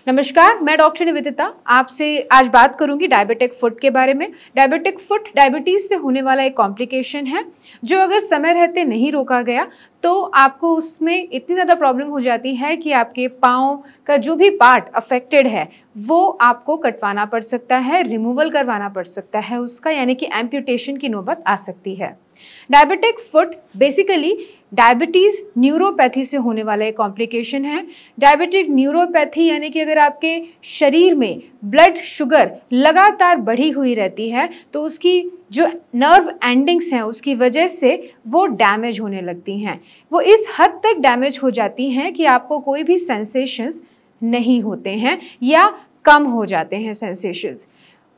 नमस्कार, मैं डॉक्टर निवेदिता आपसे आज बात करूंगी डायबिटिक फुट के बारे में। डायबिटिक फुट डायबिटीज़ से होने वाला एक कॉम्प्लिकेशन है जो अगर समय रहते नहीं रोका गया तो आपको उसमें इतनी ज़्यादा प्रॉब्लम हो जाती है कि आपके पाँव का जो भी पार्ट अफेक्टेड है वो आपको कटवाना पड़ सकता है, रिमूवल करवाना पड़ सकता है उसका, यानी कि एम्प्यूटेशन की नौबत आ सकती है। Diabetic foot basically diabetes neuropathy से होने वाला एक कॉम्प्लिकेशन है। डायबिटिक न्यूरोपैथी यानी कि अगर आपके शरीर में ब्लड शुगर लगातार बढ़ी हुई रहती है तो उसकी जो नर्व एंडिंग्स हैं उसकी वजह से वो डैमेज होने लगती हैं। वो इस हद तक डैमेज हो जाती हैं कि आपको कोई भी सेंसेशंस नहीं होते हैं या कम हो जाते हैं सेंसेशंस।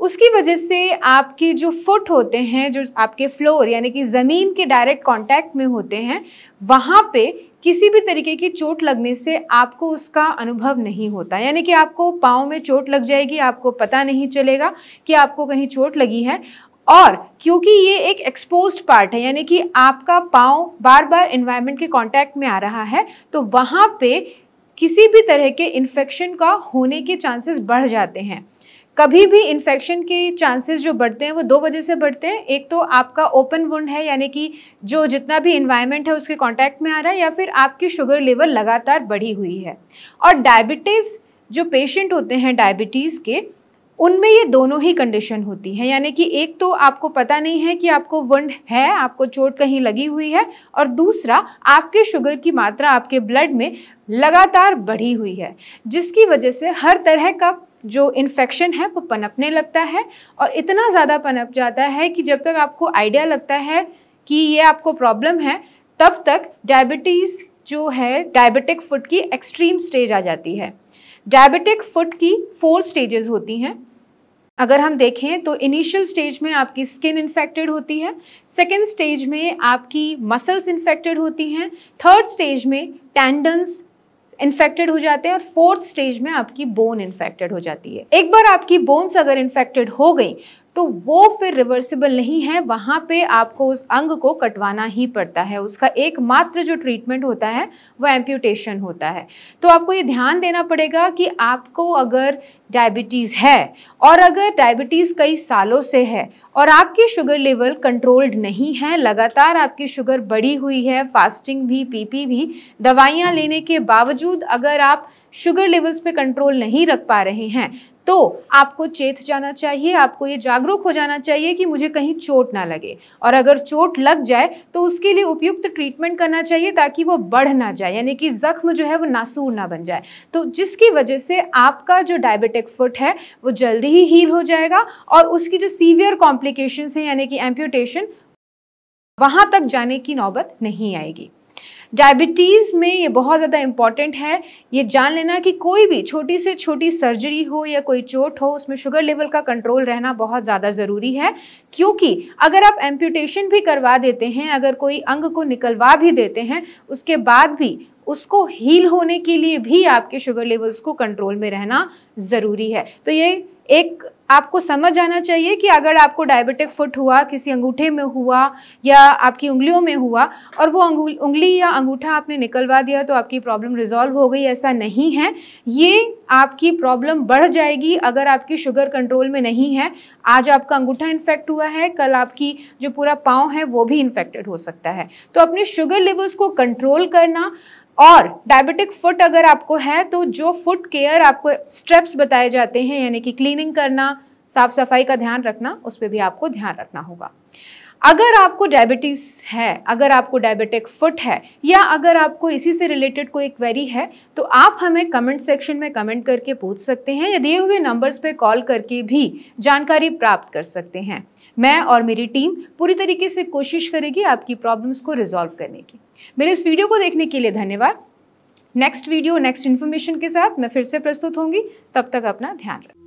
उसकी वजह से आपकी जो फुट होते हैं, जो आपके फ्लोर यानी कि ज़मीन के डायरेक्ट कांटेक्ट में होते हैं, वहाँ पे किसी भी तरीके की चोट लगने से आपको उसका अनुभव नहीं होता। यानी कि आपको पाँव में चोट लग जाएगी, आपको पता नहीं चलेगा कि आपको कहीं चोट लगी है। और क्योंकि ये एक एक्सपोज्ड पार्ट है यानी कि आपका पाँव बार बार एनवायरनमेंट के कांटेक्ट में आ रहा है, तो वहाँ पे किसी भी तरह के इन्फेक्शन का होने के चांसेस बढ़ जाते हैं। कभी भी इन्फेक्शन के चांसेस जो बढ़ते हैं वो दो वजह से बढ़ते हैं। एक तो आपका ओपन वुंड है यानी कि जो जितना भी इन्वायरमेंट है उसके कांटेक्ट में आ रहा है, या फिर आपकी शुगर लेवल लगातार बढ़ी हुई है। और डायबिटीज़ जो पेशेंट होते हैं डायबिटीज़ के, उनमें ये दोनों ही कंडीशन होती है। यानी कि एक तो आपको पता नहीं है कि आपको वुंड है, आपको चोट कहीं लगी हुई है, और दूसरा आपके शुगर की मात्रा आपके ब्लड में लगातार बढ़ी हुई है, जिसकी वजह से हर तरह का जो इन्फेक्शन है वो पनपने लगता है। और इतना ज़्यादा पनप जाता है कि जब तक आपको आइडिया लगता है कि ये आपको प्रॉब्लम है, तब तक डायबिटीज़ जो है डायबिटिक फुट की एक्सट्रीम स्टेज आ जाती है। डायबिटिक फुट की 4 स्टेजेस होती हैं। अगर हम देखें तो इनिशियल स्टेज में आपकी स्किन इन्फेक्टेड होती है, सेकेंड स्टेज में आपकी मसल्स इन्फेक्टेड होती हैं, थर्ड स्टेज में टेंडन्स इन्फेक्टेड हो जाते हैं, और फोर्थ स्टेज में आपकी बोन इन्फेक्टेड हो जाती है। एक बार आपकी बोन्स अगर इन्फेक्टेड हो गई तो वो फिर रिवर्सिबल नहीं है, वहाँ पे आपको उस अंग को कटवाना ही पड़ता है। उसका एकमात्र जो ट्रीटमेंट होता है वो एम्प्यूटेशन होता है। तो आपको ये ध्यान देना पड़ेगा कि आपको अगर डायबिटीज़ है और अगर डायबिटीज़ कई सालों से है और आपकी शुगर लेवल कंट्रोल्ड नहीं है, लगातार आपकी शुगर बढ़ी हुई है, फास्टिंग भी, पीपी भी, दवाइयाँ लेने के बावजूद अगर आप शुगर लेवल्स पे कंट्रोल नहीं रख पा रहे हैं, तो आपको चेत जाना चाहिए, आपको ये जागरूक हो जाना चाहिए कि मुझे कहीं चोट ना लगे। और अगर चोट लग जाए तो उसके लिए उपयुक्त ट्रीटमेंट करना चाहिए ताकि वो बढ़ ना जाए, यानी कि जख्म जो है वो नासूर ना बन जाए, तो जिसकी वजह से आपका जो डायबिटिक फुट है वो जल्दी ही हील हो जाएगा और उसकी जो सीवियर कॉम्प्लिकेशंस हैं यानी कि एम्प्यूटेशन, वहाँ तक जाने की नौबत नहीं आएगी। डायबिटीज़ में ये बहुत ज़्यादा इम्पॉर्टेंट है ये जान लेना कि कोई भी छोटी से छोटी सर्जरी हो या कोई चोट हो, उसमें शुगर लेवल का कंट्रोल रहना बहुत ज़्यादा ज़रूरी है। क्योंकि अगर आप एम्प्यूटेशन भी करवा देते हैं, अगर कोई अंग को निकलवा भी देते हैं, उसके बाद भी उसको हील होने के लिए भी आपके शुगर लेवल्स को कंट्रोल में रहना ज़रूरी है। तो ये एक आपको समझ आना चाहिए कि अगर आपको डायबिटिक फुट हुआ, किसी अंगूठे में हुआ या आपकी उंगलियों में हुआ और वो उंगली या अंगूठा आपने निकलवा दिया तो आपकी प्रॉब्लम रिजॉल्व हो गई, ऐसा नहीं है। ये आपकी प्रॉब्लम बढ़ जाएगी अगर आपकी शुगर कंट्रोल में नहीं है। आज आपका अंगूठा इन्फेक्ट हुआ है, कल आपकी जो पूरा पाँव है वो भी इन्फेक्टेड हो सकता है। तो अपने शुगर लेवल्स को कंट्रोल करना, और डायबिटिक फुट अगर आपको है तो जो फुट केयर आपको स्टेप्स बताए जाते हैं यानी कि क्लीनिंग करना, साफ सफाई का ध्यान रखना, उस पर भी आपको ध्यान रखना होगा। अगर आपको डायबिटीज़ है, अगर आपको डायबिटिक फुट है, या अगर आपको इसी से रिलेटेड कोई क्वेरी है तो आप हमें कमेंट सेक्शन में कमेंट करके पूछ सकते हैं या दिए हुए नंबर्स पे कॉल करके भी जानकारी प्राप्त कर सकते हैं। मैं और मेरी टीम पूरी तरीके से कोशिश करेगी आपकी प्रॉब्लम्स को रिजॉल्व करने की। मेरे इस वीडियो को देखने के लिए धन्यवाद। नेक्स्ट वीडियो, नेक्स्ट इन्फॉर्मेशन के साथ मैं फिर से प्रस्तुत होंगी। तब तक अपना ध्यान रखें।